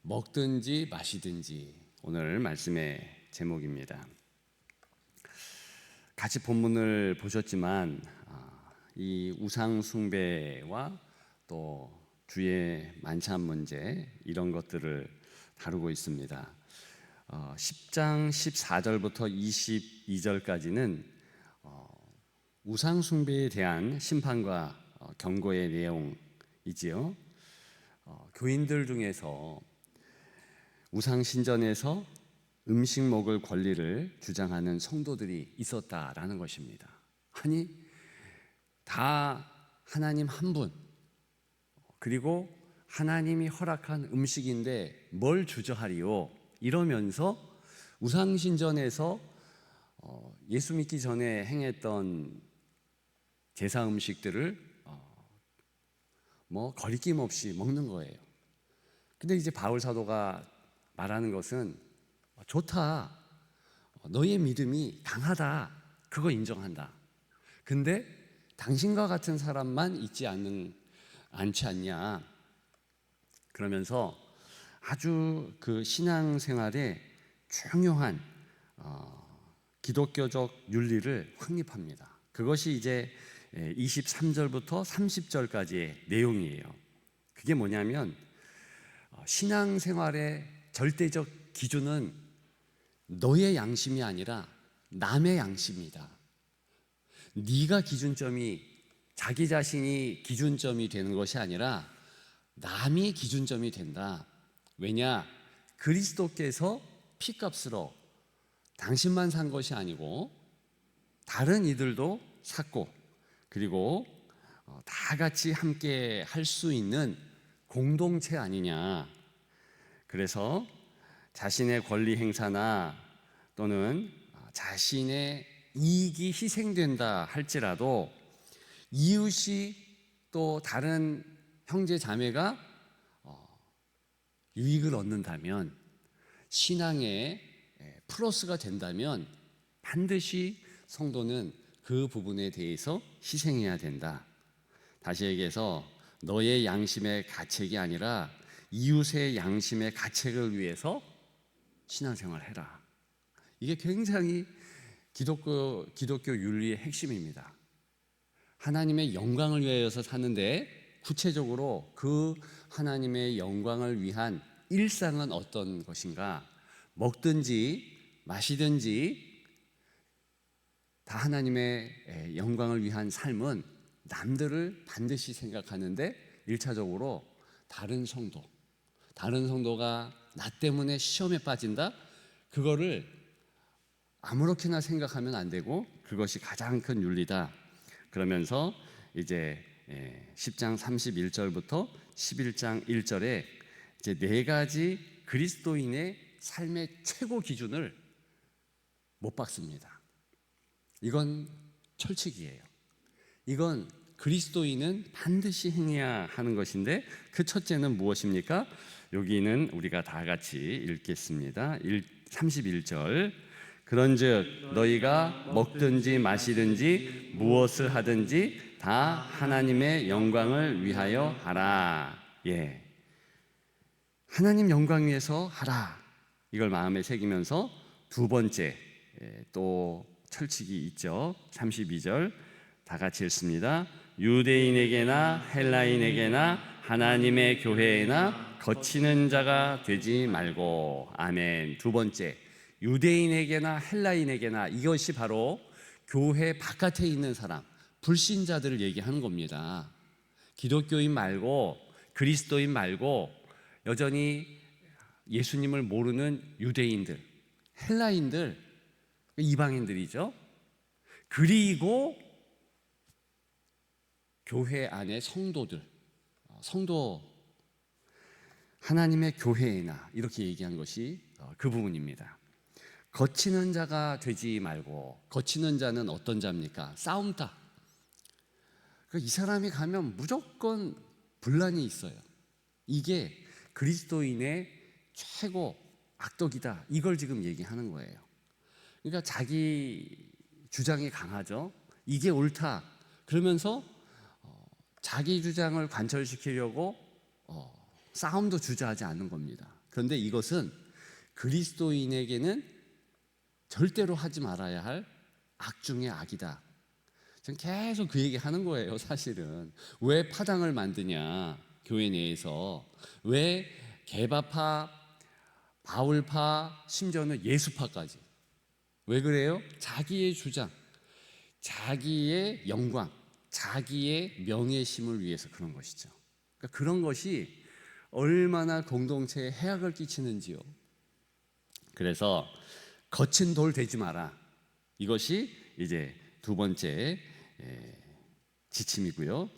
먹든지 마시든지 오늘 말씀의 제목입니다. 같이 본문을 보셨지만 이 우상 숭배와 또 주의 만찬 문제 이런 것들을 다루고 있습니다. 10장 14절부터 22절까지는 우상 숭배에 대한 심판과 경고의 내용이지요. 교인들 중에서 우상 신전에서 음식 먹을 권리를 주장하는 성도들이 있었다라는 것입니다. 아니, 다 하나님 한 분, 그리고 하나님이 허락한 음식인데 뭘 주저하리요? 이러면서 우상 신전에서 예수 믿기 전에 행했던 제사 음식들을 거리낌 없이 먹는 거예요. 근데 이제 바울 사도가 말하는 것은 좋다, 너의 믿음이 강하다, 그거 인정한다. 근데 당신과 같은 사람만 있지 않지 않냐. 그러면서 아주 그 신앙생활에 중요한 기독교적 윤리를 확립합니다. 그것이 이제 23절부터 30절까지의 내용이에요. 그게 뭐냐면 신앙생활의 절대적 기준은 너의 양심이 아니라 남의 양심이다. 네가 기준점이, 자기 자신이 기준점이 되는 것이 아니라 남이 기준점이 된다. 왜냐? 그리스도께서 피값으로 당신만 산 것이 아니고 다른 이들도 샀고, 그리고 다 같이 함께 할 수 있는 공동체 아니냐. 그래서 자신의 권리 행사나 또는 자신의 이익이 희생된다 할지라도 이웃이 또 다른 형제 자매가 유익을 얻는다면, 신앙에 플러스가 된다면 반드시 성도는 그 부분에 대해서 희생해야 된다. 다시 얘기해서 너의 양심의 가책이 아니라 이웃의 양심의 가책을 위해서 신앙생활해라. 이게 굉장히 기독교 윤리의 핵심입니다. 하나님의 영광을 위하여서 사는데 구체적으로 그 하나님의 영광을 위한 일상은 어떤 것인가? 먹든지 마시든지 다 하나님의 영광을 위한 삶은 남들을 반드시 생각하는데 1차적으로 다른 성도가 나 때문에 시험에 빠진다? 그거를 아무렇게나 생각하면 안 되고 그것이 가장 큰 윤리다. 그러면서 이제 10장 31절부터 11장 1절에 이제 4가지 그리스도인의 삶의 최고 기준을 못 박습니다. 이건 철칙이에요. 이건 그리스도인은 반드시 행해야 하는 것인데 그 첫째는 무엇입니까? 여기는 우리가 다 같이 읽겠습니다. 31절. 그런즉 너희가 먹든지 마시든지 무엇을 하든지 다 하나님의 영광을 위하여 하라. 예, 하나님 영광 위해서 하라. 이걸 마음에 새기면서 두 번째 또 철칙이 있죠. 32절 다 같이 읽습니다. 유대인에게나 헬라인에게나 하나님의 교회에나 거치는 자가 되지 말고. 아멘. 두 번째, 유대인에게나 헬라인에게나, 이것이 바로 교회 바깥에 있는 사람, 불신자들을 얘기하는 겁니다. 기독교인 말고, 그리스도인 말고 여전히 예수님을 모르는 유대인들, 헬라인들, 이방인들이죠. 그리고 교회 안에 성도들, 하나님의 교회에나, 이렇게 얘기한 것이 그 부분입니다. 거치는 자가 되지 말고. 거치는 자는 어떤 자입니까? 싸움다. 이 사람이 가면 무조건 분란이 있어요. 이게 그리스도인의 최고 악덕이다, 이걸 지금 얘기하는 거예요. 그러니까 자기 주장이 강하죠. 이게 옳다 그러면서 자기 주장을 관철시키려고 싸움도 주저하지 않는 겁니다. 그런데 이것은 그리스도인에게는 절대로 하지 말아야 할 악 중의 악이다. 지금 계속 그 얘기 하는 거예요. 사실은 왜 파당을 만드냐, 교회 내에서 왜 개바파, 바울파, 심지어는 예수파까지 왜 그래요? 자기의 주장, 자기의 영광, 자기의 명예심을 위해서 그런 것이죠. 그러니까 그런 것이 얼마나 공동체에 해악을 끼치는지요. 그래서 거친 돌 되지 마라. 이것이 이제 두 번째 지침이고요.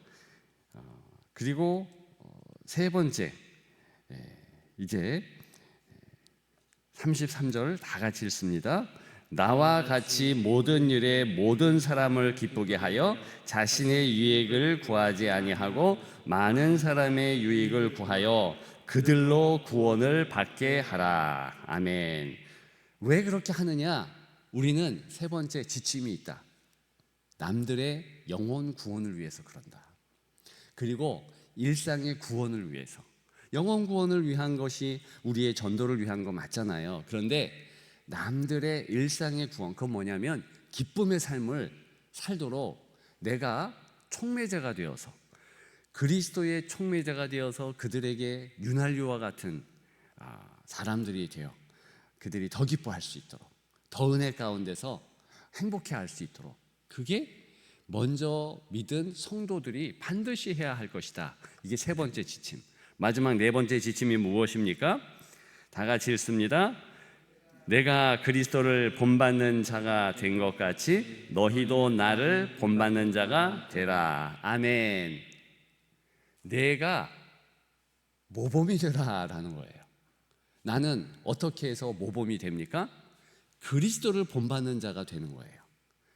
그리고 세 번째, 이제 33절 다 같이 읽습니다. 나와 같이 모든 일에 모든 사람을 기쁘게 하여 자신의 유익을 구하지 아니하고 많은 사람의 유익을 구하여 그들로 구원을 받게 하라. 아멘. 왜 그렇게 하느냐? 우리는 세 번째 지침이 있다. 남들의 영혼 구원을 위해서 그런다. 그리고 일상의 구원을 위해서. 영혼 구원을 위한 것이 우리의 전도를 위한 거 맞잖아요. 그런데 남들의 일상의 구원, 그건 뭐냐면 기쁨의 삶을 살도록 내가 촉매자가 되어서, 그리스도의 촉매자가 되어서 그들에게 유난류와 같은 사람들이 되어 그들이 더 기뻐할 수 있도록, 더 은혜 가운데서 행복해할 수 있도록, 그게 먼저 믿은 성도들이 반드시 해야 할 것이다. 이게 세 번째 지침. 마지막 네 번째 지침이 무엇입니까? 다 같이 읽습니다. 내가 그리스도를 본받는 자가 된 것 같이 너희도 나를 본받는 자가 되라. 아멘. 내가 모범이 되라라는 거예요. 나는 어떻게 해서 모범이 됩니까? 그리스도를 본받는 자가 되는 거예요.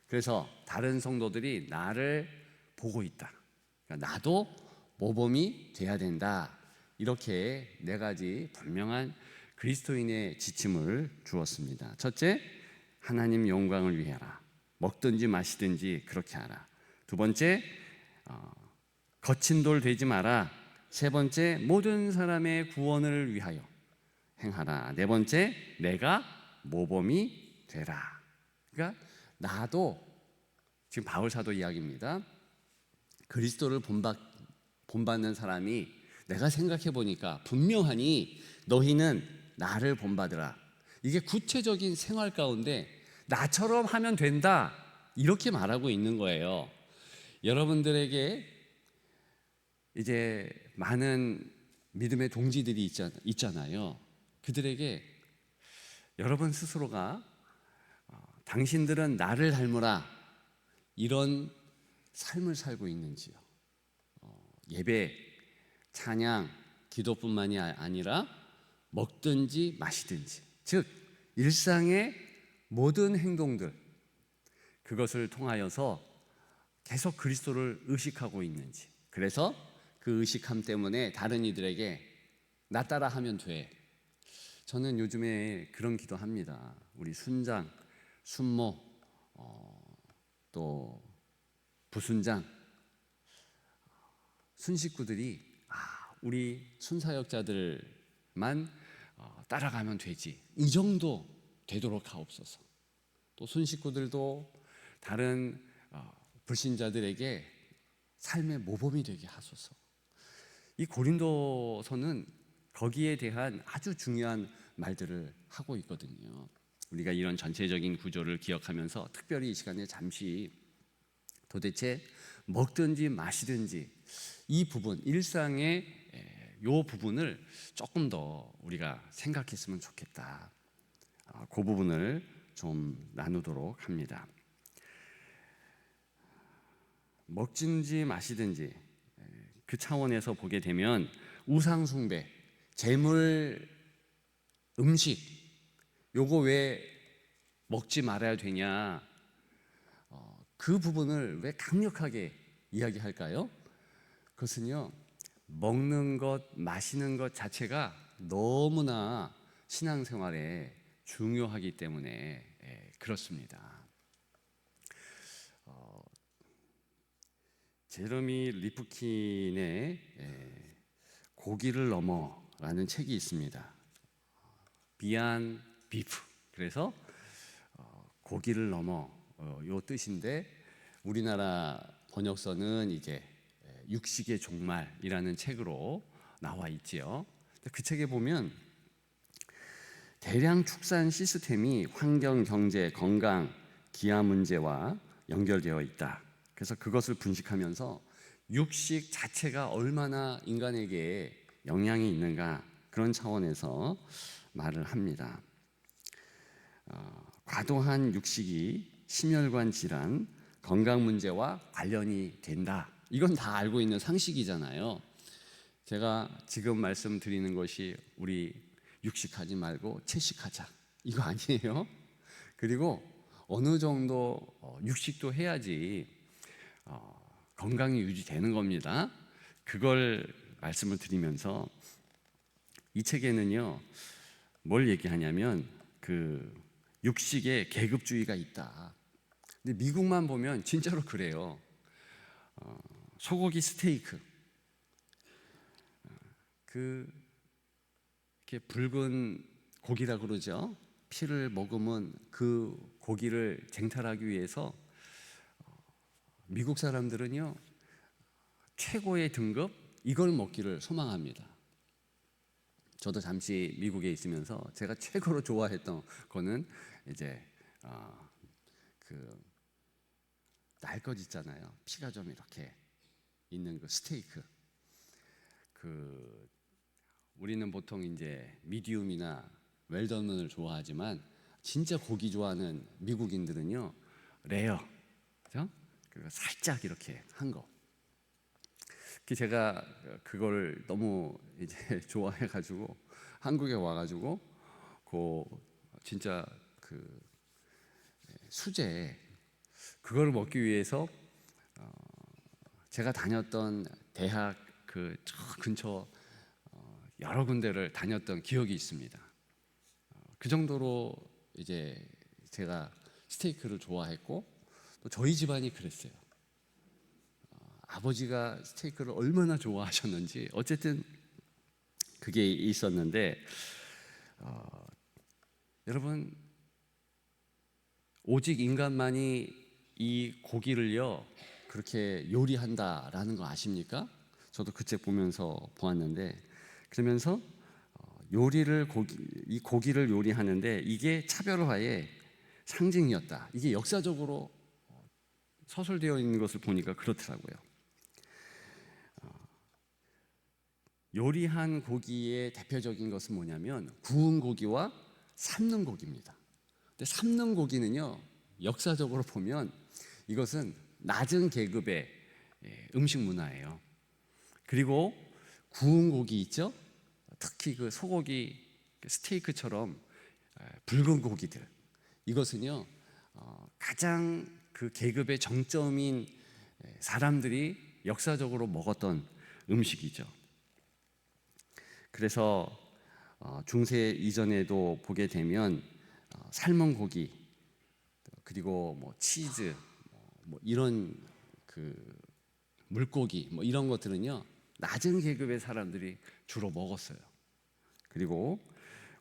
그래서 다른 성도들이 나를 보고 있다. 그러니까 나도 모범이 돼야 된다. 이렇게 네 가지 분명한 그리스도인의 지침을 주었습니다. 첫째, 하나님 영광을 위하라. 먹든지 마시든지 그렇게 하라. 두 번째, 거친 돌 되지 마라. 세 번째, 모든 사람의 구원을 위하여 행하라. 네 번째, 내가 모범이 되라. 그러니까 나도, 지금 바울 사도 이야기입니다. 그리스도를 본받는 사람이, 내가 생각해 보니까 분명하니 너희는 나를 본받으라. 이게 구체적인 생활 가운데 나처럼 하면 된다, 이렇게 말하고 있는 거예요. 여러분들에게 이제 많은 믿음의 동지들이 있잖아요. 그들에게 여러분 스스로가 당신들은 나를 닮으라, 이런 삶을 살고 있는지요. 예배, 찬양, 기도뿐만이 아니라 먹든지 마시든지, 즉 일상의 모든 행동들, 그것을 통하여서 계속 그리스도를 의식하고 있는지. 그래서 그 의식함 때문에 다른 이들에게 나 따라 하면 돼. 저는 요즘에 그런 기도합니다. 우리 순장, 순모, 또 부순장, 순식구들이 우리 순사역자들만 따라가면 되지, 이 정도 되도록 하옵소서. 또 순식구들도 다른 불신자들에게 삶의 모범이 되게 하소서. 이 고린도서는 거기에 대한 아주 중요한 말들을 하고 있거든요. 우리가 이런 전체적인 구조를 기억하면서 특별히 이 시간에 잠시 도대체 먹든지 마시든지 이 부분, 일상의 이 부분을 조금 더 우리가 생각했으면 좋겠다. 그 부분을 좀 나누도록 합니다. 먹든지 마시든지 그 차원에서 보게 되면 우상 숭배, 재물, 음식, 요거 왜 먹지 말아야 되냐, 그 부분을 왜 강력하게 이야기할까요? 그것은요, 먹는 것, 마시는 것 자체가 너무나 신앙생활에 중요하기 때문에 그렇습니다. 제러미 리프킨의 고기를 넘어라는 책이 있습니다. Beyond Beef. 그래서 고기를 넘어 요 뜻인데 우리나라 번역서는 이제 육식의 종말이라는 책으로 나와 있지요. 그 책에 보면 대량 축산 시스템이 환경, 경제, 건강, 기아 문제와 연결되어 있다. 그래서 그것을 분식하면서 육식 자체가 얼마나 인간에게 영향이 있는가 그런 차원에서 말을 합니다. 과도한 육식이 심혈관 질환, 건강 문제와 관련이 된다. 이건 다 알고 있는 상식이잖아요. 제가 지금 말씀드리는 것이 우리 육식하지 말고 채식하자 이거 아니에요. 그리고 어느 정도 육식도 해야지 건강이 유지되는 겁니다. 그걸 말씀을 드리면서 이 책에는요 뭘 얘기하냐면 그 육식에 계급주의가 있다. 근데 미국만 보면 진짜로 그래요. 소고기 스테이크 이렇게 붉은 고기라 그러죠. 피를 머금은 그 고기를 쟁탈하기 위해서 미국 사람들은요 최고의 등급 이걸 먹기를 소망합니다. 저도 잠시 미국에 있으면서 제가 최고로 좋아했던 거는 이제 그 날 것 있잖아요. 피가 좀 이렇게 있는 그 스테이크. 그 우리는 보통 이제 미디움이나 웰던을 좋아하지만 진짜 고기 좋아하는 미국인들은요 레어, 그죠? 그리고 살짝 이렇게 한 거. 제가 그걸 너무 이제 좋아해가지고 한국에 와가지고 그 진짜 그 수제 그걸 먹기 위해서 제가 다녔던 대학 그 근처 여러 군데를 다녔던 기억이 있습니다. 그 정도로 이제 제가 스테이크를 좋아했고 또 저희 집안이 그랬어요. 아버지가 스테이크를 얼마나 좋아하셨는지 어쨌든 그게 있었는데 여러분 오직 인간만이 이 고기를요 그렇게 요리한다라는 거 아십니까? 저도 그 책 보면서 보았는데 그러면서 이 고기를 요리하는데 이게 차별화의 상징이었다. 이게 역사적으로 서술되어 있는 것을 보니까 그렇더라고요. 요리한 고기의 대표적인 것은 뭐냐면 구운 고기와 삶는 고기입니다. 근데 삶는 고기는요 역사적으로 보면 이것은 낮은 계급의 음식 문화예요. 그리고 구운 고기 있죠? 특히 그 소고기 스테이크처럼 붉은 고기들 이것은요 가장 그 계급의 정점인 사람들이 역사적으로 먹었던 음식이죠. 그래서 중세 이전에도 보게 되면 삶은 고기 그리고 뭐 치즈 뭐 이런 그 물고기 뭐 이런 것들은요 낮은 계급의 사람들이 주로 먹었어요. 그리고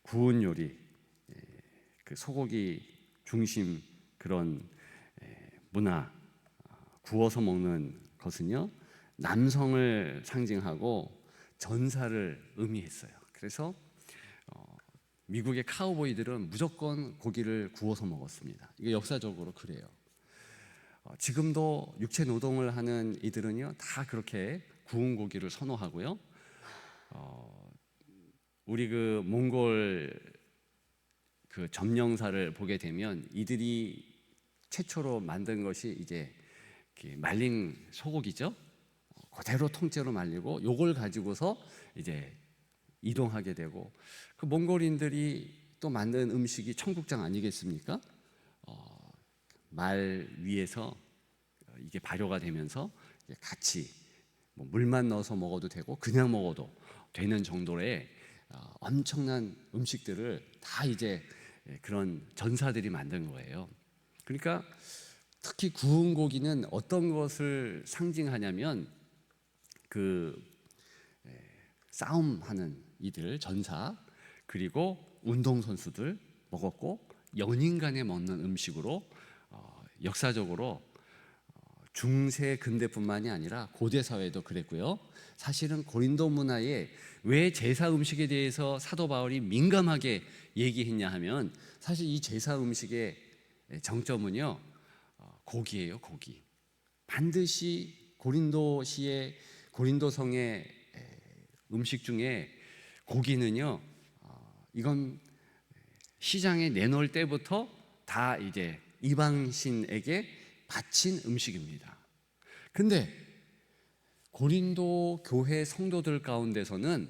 구운 요리 그 소고기 중심 그런 문화 구워서 먹는 것은요 남성을 상징하고 전사를 의미했어요. 그래서 미국의 카우보이들은 무조건 고기를 구워서 먹었습니다. 이게 역사적으로 그래요. 지금도 육체 노동을 하는 이들은요 다 그렇게 구운 고기를 선호하고요. 우리 그 몽골 그 점령사를 보게 되면 이들이 최초로 만든 것이 이제 말린 소고기죠. 그대로 통째로 말리고 요걸 가지고서 이제 이동하게 되고 그 몽골인들이 또 만든 음식이 청국장 아니겠습니까? 말 위에서 이게 발효가 되면서 같이 뭐 물만 넣어서 먹어도 되고 그냥 먹어도 되는 정도의 엄청난 음식들을 다 이제 그런 전사들이 만든 거예요. 그러니까 특히 구운 고기는 어떤 것을 상징하냐면 그 싸움하는 이들 전사, 그리고 운동선수들 먹었고, 연인 간에 먹는 음식으로 역사적으로 중세 근대뿐만이 아니라 고대 사회도 그랬고요. 사실은 고린도 문화에 왜 제사 음식에 대해서 사도 바울이 민감하게 얘기했냐 하면, 사실 이 제사 음식의 정점은요, 고기예요. 고기. 반드시 고린도시의 고린도성의 음식 중에 고기는요, 이건 시장에 내놓을 때부터 다 이제 이방신에게 바친 음식입니다. 근데 고린도 교회 성도들 가운데서는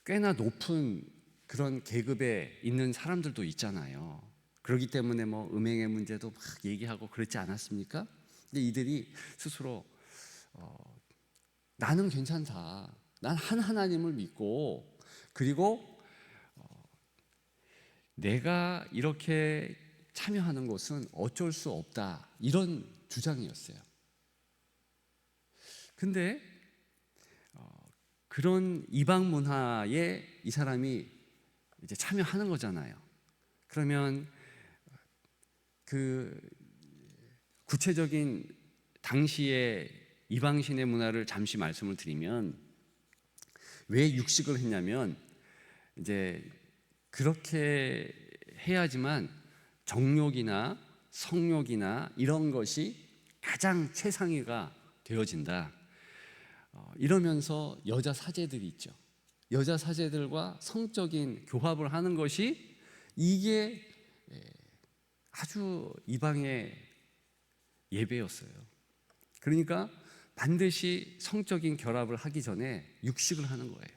꽤나 높은 그런 계급에 있는 사람들도 있잖아요. 그렇기 때문에 뭐 음행의 문제도 막 얘기하고 그렇지 않았습니까? 근데 이들이 스스로 나는 괜찮다. 난 한 하나님을 믿고, 그리고 내가 이렇게 참여하는 것은 어쩔 수 없다, 이런 주장이었어요. 근데 그런 이방 문화에 이 사람이 이제 참여하는 거잖아요. 그러면 그 구체적인 당시의 이방신의 문화를 잠시 말씀을 드리면, 왜 육식을 했냐면, 이제 그렇게 해야지만 정욕이나 성욕이나 이런 것이 가장 최상위가 되어진다. 이러면서 여자 사제들이 있죠. 여자 사제들과 성적인 교합을 하는 것이, 이게 아주 이방의 예배였어요. 그러니까 반드시 성적인 결합을 하기 전에 육식을 하는 거예요.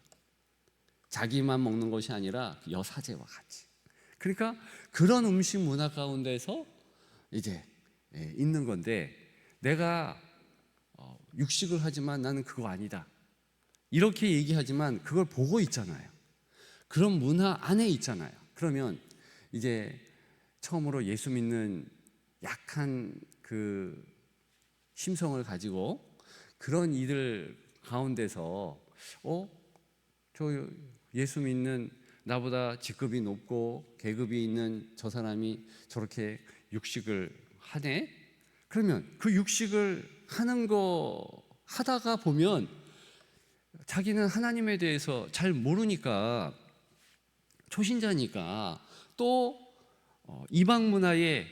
자기만 먹는 것이 아니라 여사제와 같이. 그러니까 그런 음식 문화 가운데서 이제 있는 건데, 내가 육식을 하지만 나는 그거 아니다, 이렇게 얘기하지만 그걸 보고 있잖아요. 그런 문화 안에 있잖아요. 그러면 이제 처음으로 예수 믿는 약한 그 심성을 가지고 그런 이들 가운데서 저 예수 믿는 나보다 직급이 높고 계급이 있는 저 사람이 저렇게 육식을 하네? 그러면 그 육식을 하는 거 하다가 보면 자기는 하나님에 대해서 잘 모르니까, 초신자니까, 또 이방 문화에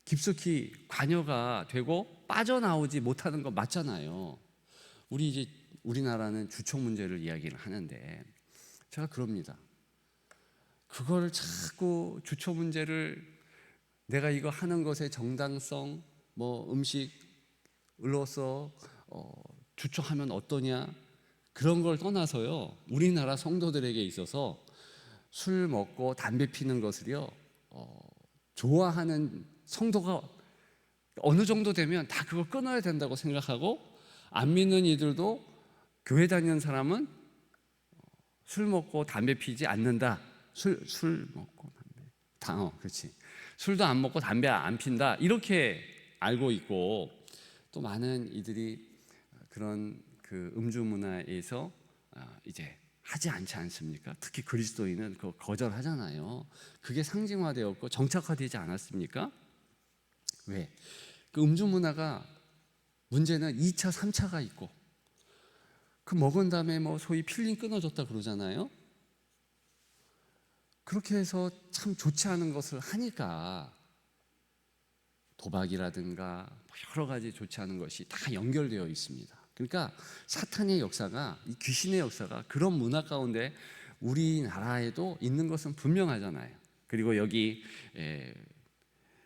깊숙이 관여가 되고 빠져나오지 못하는 거 맞잖아요. 우리나라는 주초 문제를 이야기를 하는데, 제가 그럽니다. 그걸 자꾸 주초 문제를, 내가 이거 하는 것의 정당성, 뭐 음식으로서 주초하면 어떠냐, 그런 걸 떠나서요, 우리나라 성도들에게 있어서 술 먹고 담배 피는 것을요 좋아하는 성도가 어느 정도 되면 다 그걸 끊어야 된다고 생각하고, 안 믿는 이들도 교회 다니는 사람은 술 먹고 담배 피지 않는다. 술 먹고 담배, 그렇지. 술도 안 먹고 담배 안 핀다, 이렇게 알고 있고, 또 많은 이들이 그런 그 음주 문화에서 이제 하지 않지 않습니까? 특히 그리스도인은 그거 거절하잖아요. 그게 상징화되었고 정착화되지 않았습니까? 왜? 그 음주 문화가, 문제는 2차, 3차가 있고, 그 먹은 다음에 뭐 소위 필링 끊어졌다 그러잖아요. 그렇게 해서 참 좋지 않은 것을 하니까 도박이라든가 여러 가지 좋지 않은 것이 다 연결되어 있습니다. 그러니까 사탄의 역사가, 이 귀신의 역사가 그런 문화 가운데 우리나라에도 있는 것은 분명하잖아요. 그리고 여기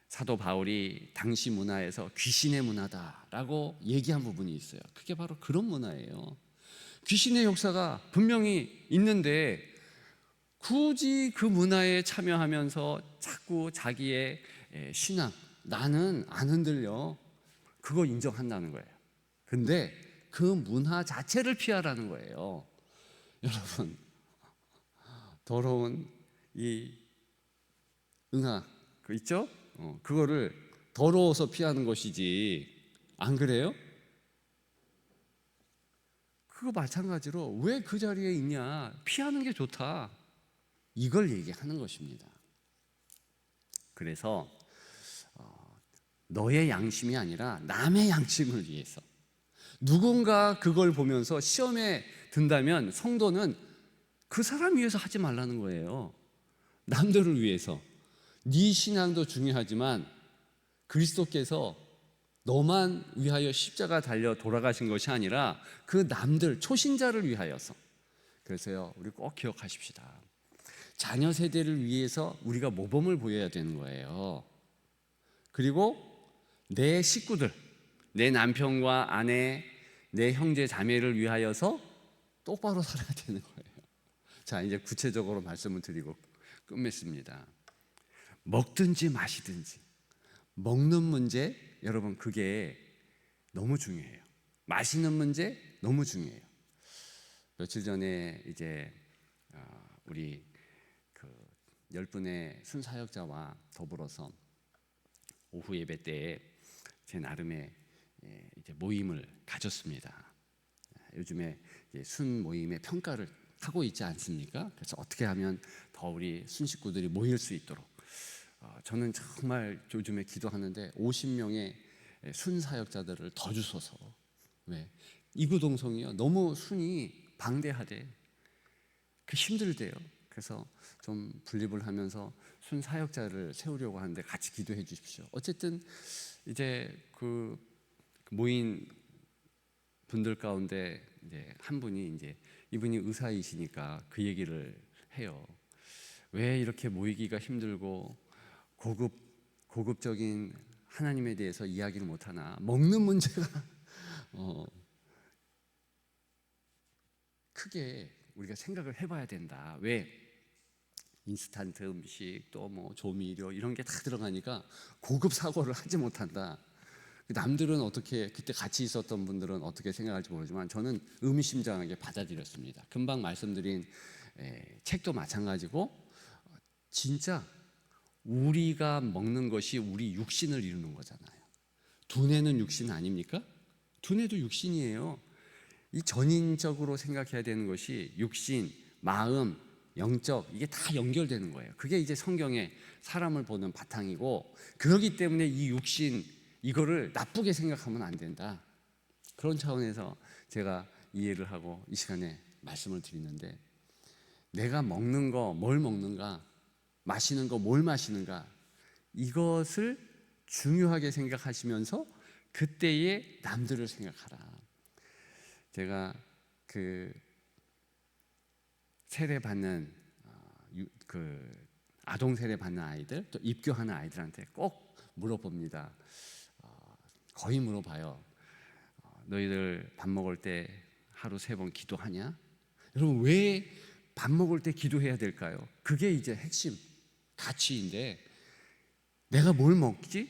사도 바울이 당시 문화에서 귀신의 문화다라고 얘기한 부분이 있어요. 그게 바로 그런 문화예요. 귀신의 역사가 분명히 있는데 굳이 그 문화에 참여하면서 자꾸 자기의 신앙, 나는 안 흔들려, 그거 인정한다는 거예요. 근데 그 문화 자체를 피하라는 거예요. 여러분, 더러운 이 응아 그 있죠? 그거를 더러워서 피하는 것이지, 안 그래요? 그거 마찬가지로 왜 그 자리에 있냐, 피하는 게 좋다, 이걸 얘기하는 것입니다. 그래서 너의 양심이 아니라 남의 양심을 위해서, 누군가 그걸 보면서 시험에 든다면 성도는 그 사람 위해서 하지 말라는 거예요. 남들을 위해서. 네 신앙도 중요하지만 그리스도께서 너만 위하여 십자가 달려 돌아가신 것이 아니라 그 남들, 초신자를 위하여서. 그래서요, 우리 꼭 기억하십시다. 자녀 세대를 위해서 우리가 모범을 보여야 되는 거예요. 그리고 내 식구들, 내 남편과 아내, 내 형제 자매를 위하여서 똑바로 살아야 되는 거예요. 자, 이제 구체적으로 말씀을 드리고 끝맺습니다. 먹든지 마시든지, 먹는 문제, 여러분 그게 너무 중요해요. 마시는 문제 너무 중요해요. 며칠 전에 이제 우리 그 10분의 순사역자와 더불어서 오후 예배 때에 제 나름의 이제 모임을 가졌습니다. 요즘에 순 모임의 평가를 하고 있지 않습니까? 그래서 어떻게 하면 더 우리 순 식구들이 모일 수 있도록, 저는 정말 요즘에 기도하는데 50명의 순 사역자들을 더 주소서. 왜? 이구동성이요, 너무 순이 방대하대. 그 힘들대요. 그래서 좀 분립을 하면서 순 사역자를 세우려고 하는데 같이 기도해 주십시오. 어쨌든 이제 그 모인 분들 가운데 이제 한 분이, 이제 이분이 의사이시니까 그 얘기를 해요. 왜 이렇게 모이기가 힘들고 고급적인 하나님에 대해서 이야기를 못 하나? 먹는 문제가 크게 우리가 생각을 해봐야 된다. 왜? 인스턴트 음식, 또 뭐 조미료 이런 게 다 들어가니까 고급 사고를 하지 못한다. 남들은 어떻게, 그때 같이 있었던 분들은 어떻게 생각할지 모르지만 저는 의미심장하게 받아들였습니다. 금방 말씀드린 책도 마찬가지고, 진짜 우리가 먹는 것이 우리 육신을 이루는 거잖아요. 두뇌는 육신 아닙니까? 두뇌도 육신이에요. 이 전인적으로 생각해야 되는 것이 육신, 마음, 영적, 이게 다 연결되는 거예요. 그게 이제 성경의 사람을 보는 바탕이고, 그렇기 때문에 이 육신, 이거를 나쁘게 생각하면 안 된다. 그런 차원에서 제가 이해를 하고 이 시간에 말씀을 드리는데, 내가 먹는 거 뭘 먹는가, 마시는 거 뭘 마시는가, 이것을 중요하게 생각하시면서 그때의 남들을 생각하라. 제가 그 세례 받는 그 아동 세례 받는 아이들, 또 입교하는 아이들한테 꼭 물어봅니다. 거의 물어봐요. 너희들 밥 먹을 때 하루 3번 기도하냐? 여러분, 왜 밥 먹을 때 기도해야 될까요? 그게 이제 핵심 가치인데, 내가 뭘 먹지?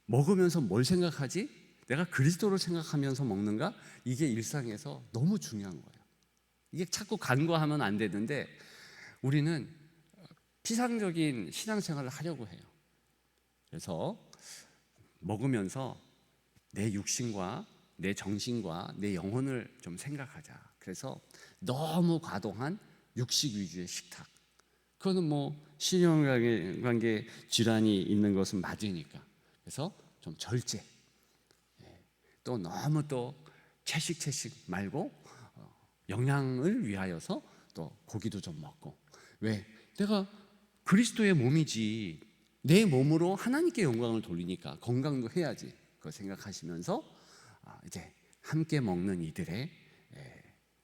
먹으면서 뭘 생각하지? 내가 그리스도를 생각하면서 먹는가? 이게 일상에서 너무 중요한 거예요. 이게 자꾸 간과하면 안 되는데, 우리는 피상적인 신앙생활을 하려고 해요. 그래서 먹으면서 내 육신과 내 정신과 내 영혼을 좀 생각하자. 그래서 너무 과도한 육식 위주의 식탁, 그거는 뭐 신경관계 질환이 있는 것은 맞으니까. 그래서 좀 절제, 또 너무 또 채식 말고 영양을 위하여서 또 고기도 좀 먹고. 왜? 내가 그리스도의 몸이지, 내 몸으로 하나님께 영광을 돌리니까 건강도 해야지. 그거 생각하시면서 이제 함께 먹는 이들의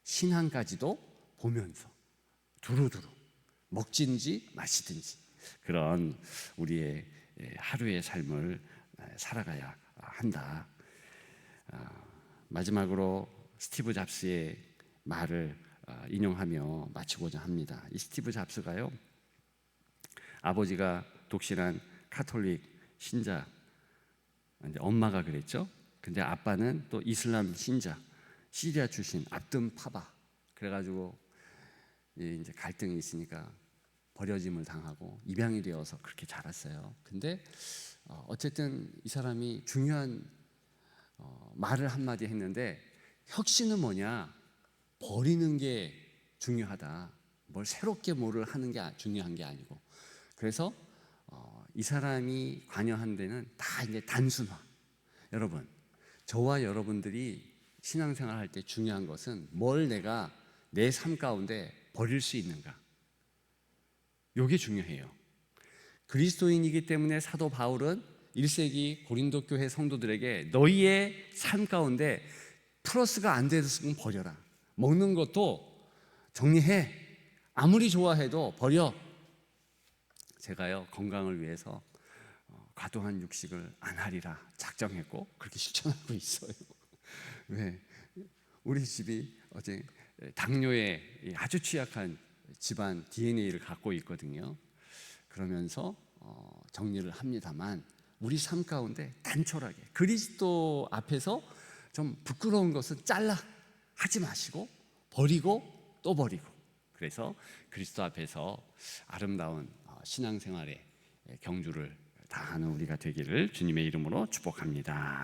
신앙까지도 보면서 두루두루 먹든지 마시든지 그런 우리의 하루의 삶을 살아가야 한다. 마지막으로 스티브 잡스의 말을 인용하며 마치고자 합니다. 이 스티브 잡스가요, 아버지가 독실한 카톨릭 신자, 엄마가 그랬죠. 근데 아빠는 또 이슬람 신자, 시리아 출신 압든 파바. 그래가지고 이제 갈등이 있으니까 버려짐을 당하고 입양이 되어서 그렇게 자랐어요. 근데 어쨌든 이 사람이 중요한 말을 한마디 했는데, 혁신은 뭐냐? 버리는 게 중요하다. 뭘 새롭게 뭐를 하는 게 중요한 게 아니고. 그래서 이 사람이 관여한 데는 다 이제 단순화. 여러분, 저와 여러분들이 신앙생활 할 때 중요한 것은 뭘 내가 내 삶 가운데 버릴 수 있는가. 이게 중요해요. 그리스도인이기 때문에 사도 바울은 1세기 고린도 교회 성도들에게 너희의 삶 가운데 플러스가 안 되는 버려라. 먹는 것도 정리해. 아무리 좋아해도 버려. 제가요, 건강을 위해서 과도한 육식을 안 하리라 작정했고 그렇게 실천하고 있어요. 왜? 우리 집이 어제 당뇨에 아주 취약한 집안 DNA를 갖고 있거든요. 그러면서 정리를 합니다만 우리 삶 가운데 단촐하게 그리스도 앞에서 좀 부끄러운 것은 잘라 하지 마시고 버리고 또 버리고, 그래서 그리스도 앞에서 아름다운 신앙생활의 경주를 다하는 우리가 되기를 주님의 이름으로 축복합니다.